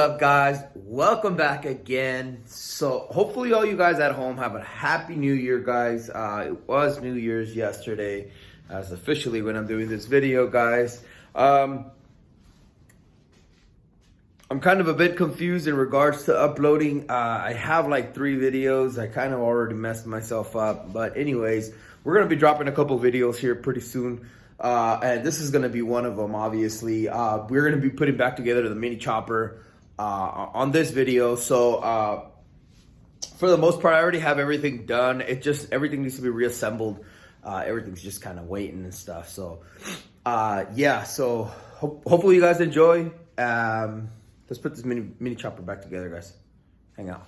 up, guys? Welcome back again. So hopefully all you guys at home have a happy new year, guys. It was New Year's yesterday. That's officially when I'm doing this video, guys. I'm kind of a bit confused in regards to uploading. I have like 3 videos. I kind of already messed myself up, but anyways, we're gonna be dropping a couple videos here pretty soon. And this is going to be one of them, obviously. We're going to be putting back together the mini chopper on this video. So for the most part, I already have everything done. Everything needs to be reassembled. Everything's just kind of waiting and stuff. So yeah, so hopefully you guys enjoy. Let's put this mini chopper back together, guys. Hang out.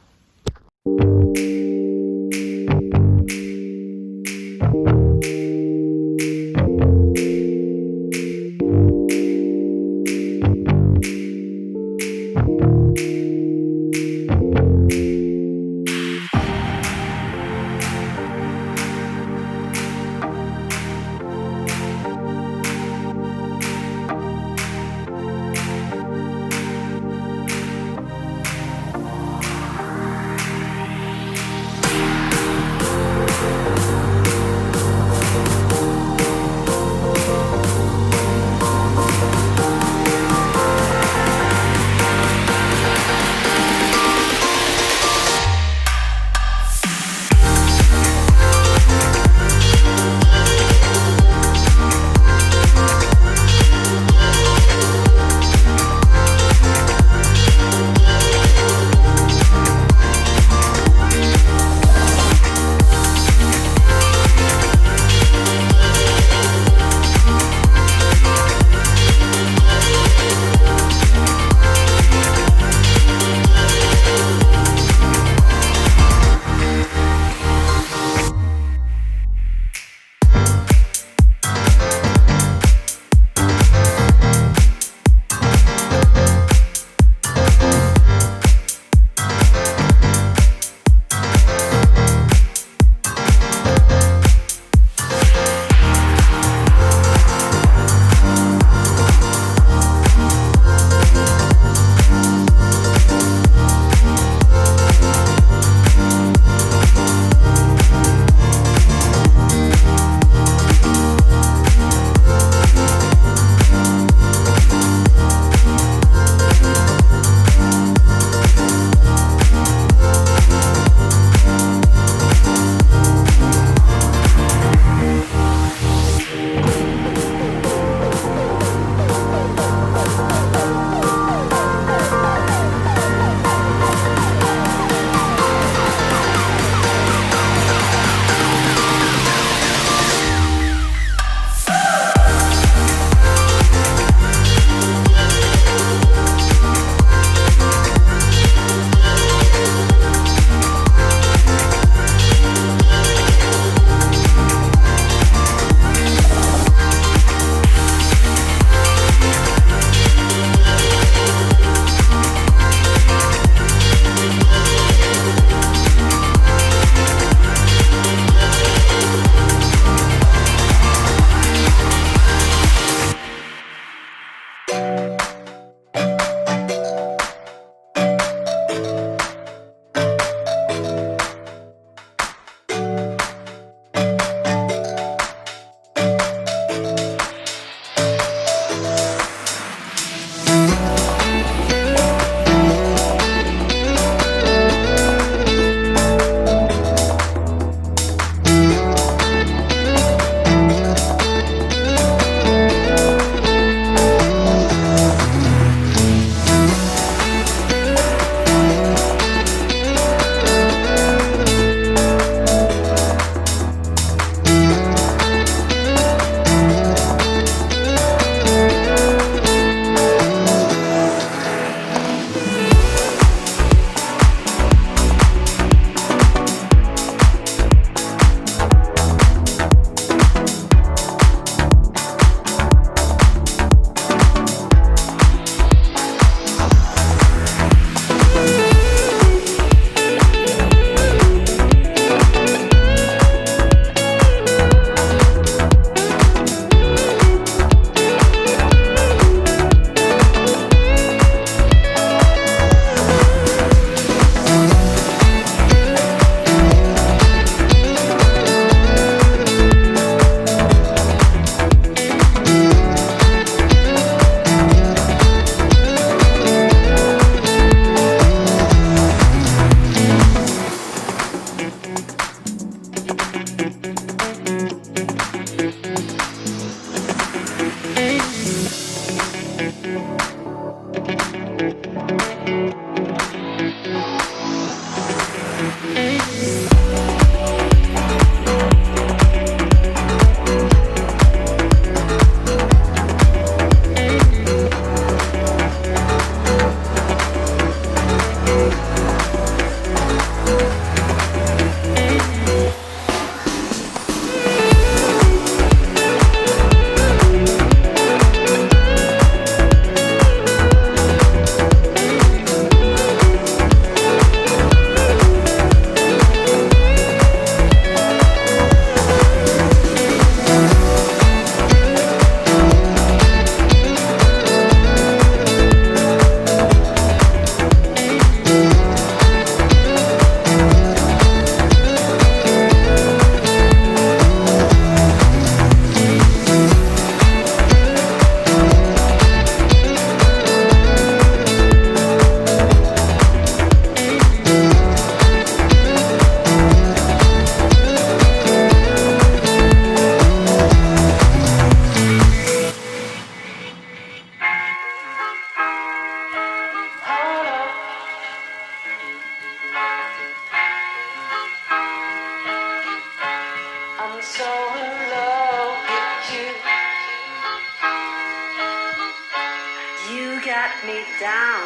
me down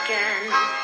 again.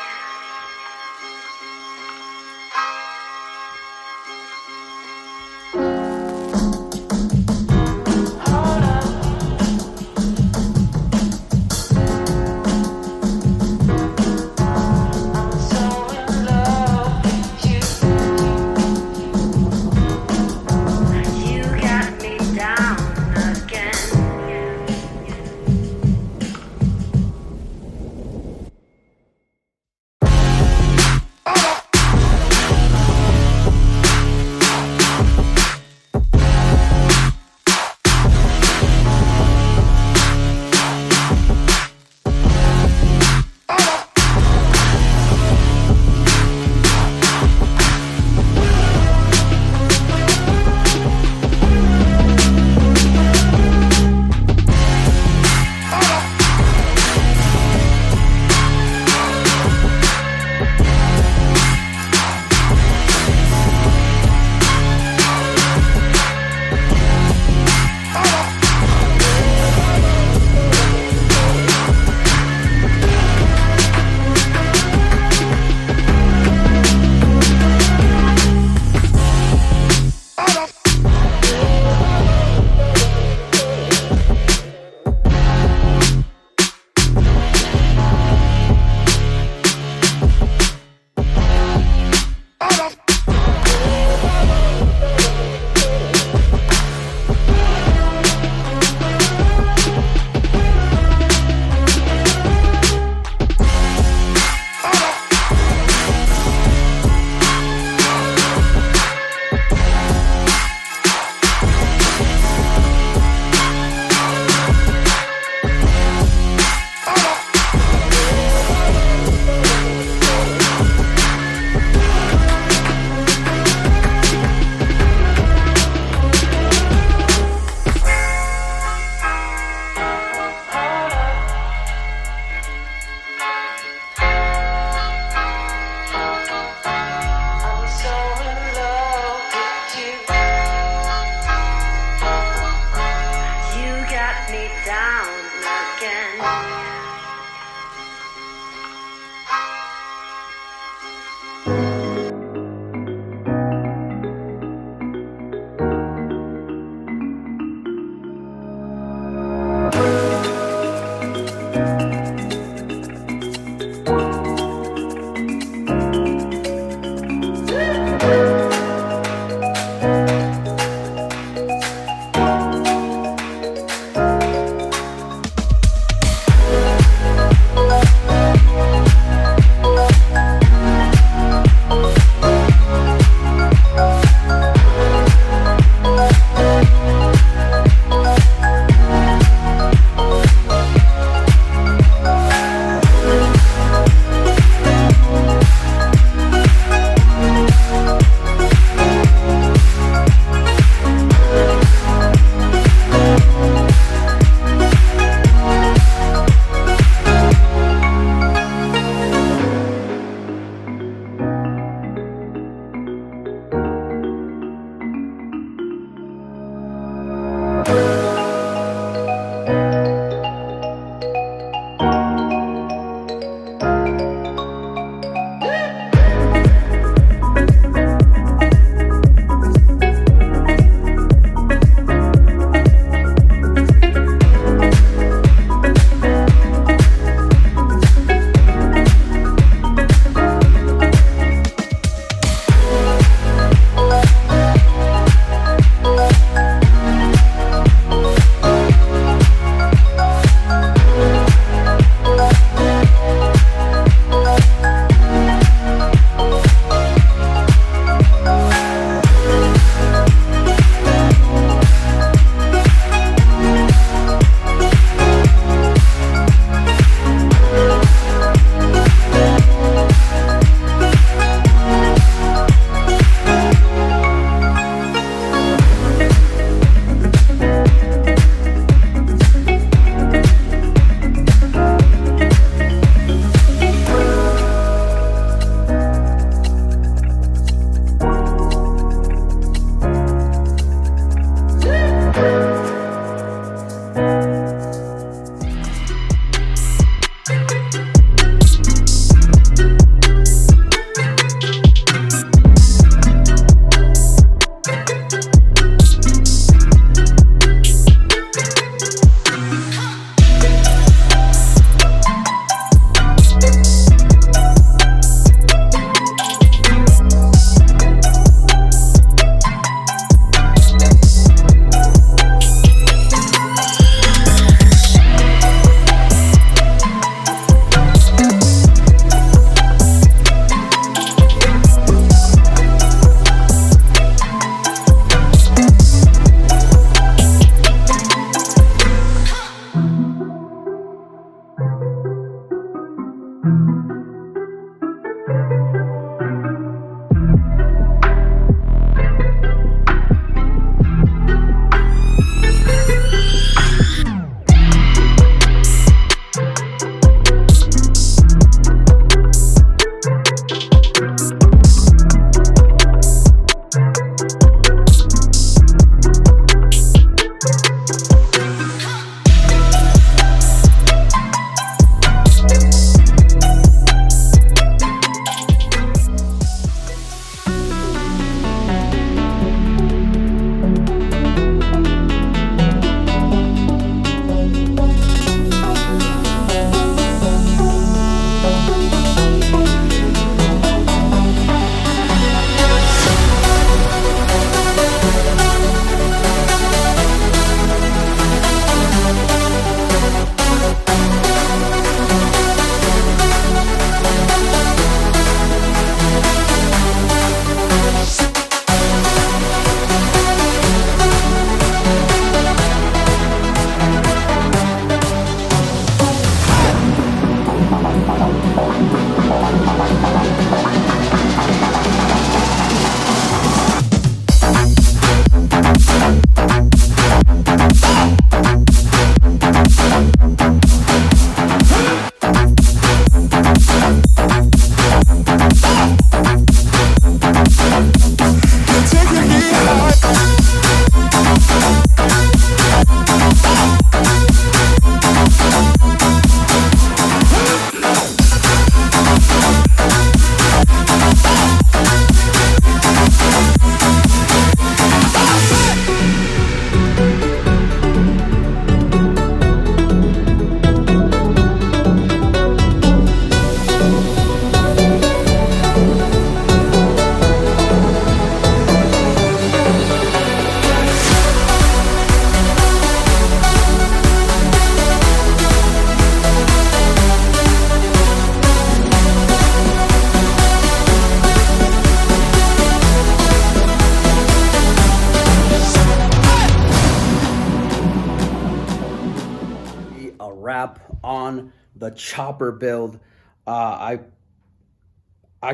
the chopper build. I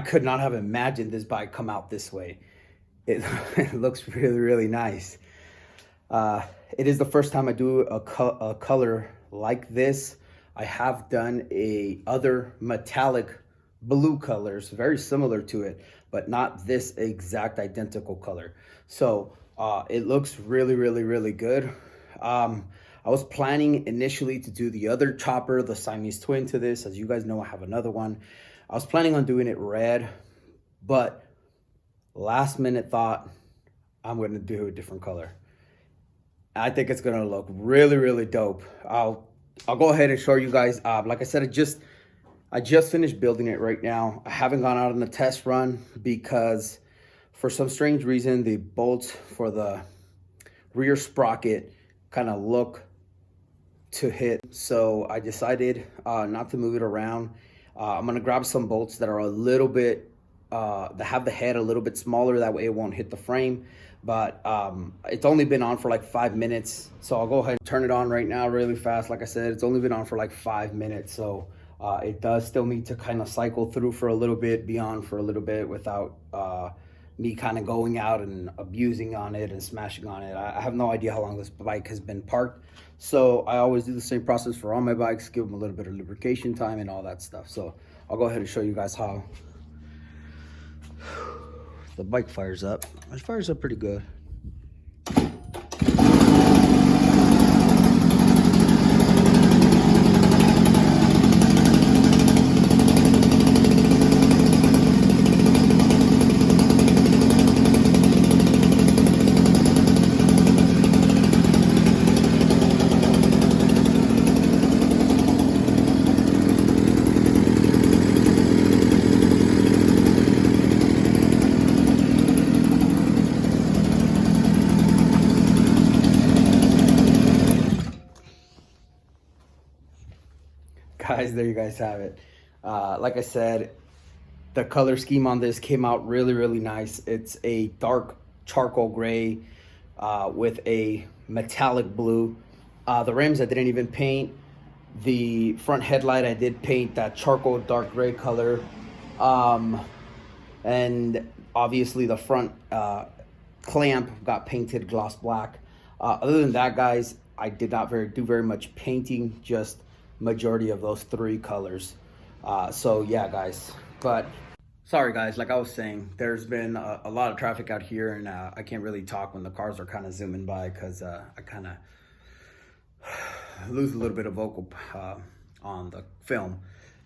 could not have imagined this bike come out this way. It, it looks really, really nice. It is the first time I do a color like this. I have done other metallic blue colors, very similar to it, but not this exact identical color. So it looks really, really, really good. I was planning initially to do the other chopper, the Siamese twin to this. As you guys know, I have another one. I was planning on doing it red, but last minute thought, I'm gonna do a different color. I think it's gonna look really, really dope. I'll go ahead and show you guys. Like I said, I just finished building it right now. I haven't gone out on the test run because for some strange reason, the bolts for the rear sprocket kind of look to hit. So I decided not to move it around. I'm gonna grab some bolts that are a little bit, that have the head a little bit smaller. That way it won't hit the frame. But it's only been on for like 5 minutes. So I'll go ahead and turn it on right now really fast. Like I said, it's only been on for like 5 minutes. So it does still need to kind of cycle through for a little bit, be on for a little bit without me kind of going out and abusing on it and smashing on it. I have no idea how long this bike has been parked. So I always do the same process for all my bikes, give them a little bit of lubrication time and all that stuff. So I'll go ahead and show you guys how the bike fires up. It fires up pretty good. Guys, there you guys have it. Like I said, the color scheme on this came out really, really nice. It's a dark charcoal gray with a metallic blue. The rims I didn't even paint. The front headlight I did paint that charcoal dark gray color. And obviously the front clamp got painted gloss black. Other than that, guys, I did not do very much painting, just majority of those 3 colors. So yeah, guys, but sorry guys, like I was saying, there's been a lot of traffic out here, and I can't really talk when the cars are kind of zooming by because I kind of lose a little bit of vocal on the film.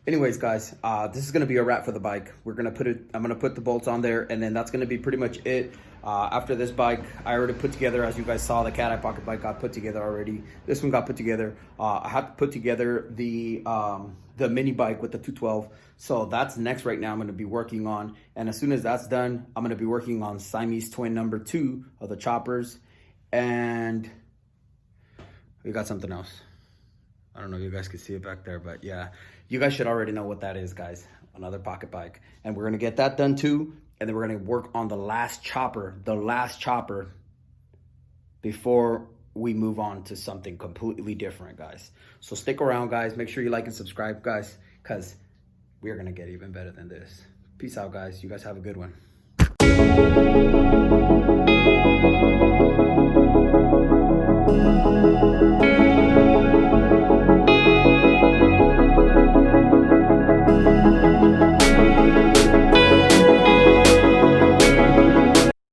Anyways, guys, this is gonna be a wrap for the bike. I'm gonna put the bolts on there, and then that's gonna be pretty much it. After this bike, I already put together, as you guys saw, the Cat Eye Pocket bike got put together already. This one got put together. I have to put together the mini bike with the 212. So that's next right now I'm gonna be working on. And as soon as that's done, I'm gonna be working on Siamese twin number 2 of the choppers. And we got something else. I don't know if you guys can see it back there, but yeah, you guys should already know what that is, guys. Another pocket bike. And we're gonna get that done too. And then we're gonna work on the last chopper before we move on to something completely different, guys. So stick around, guys. Make sure you like and subscribe, guys, because we're gonna get even better than this. Peace out, guys. You guys have a good one.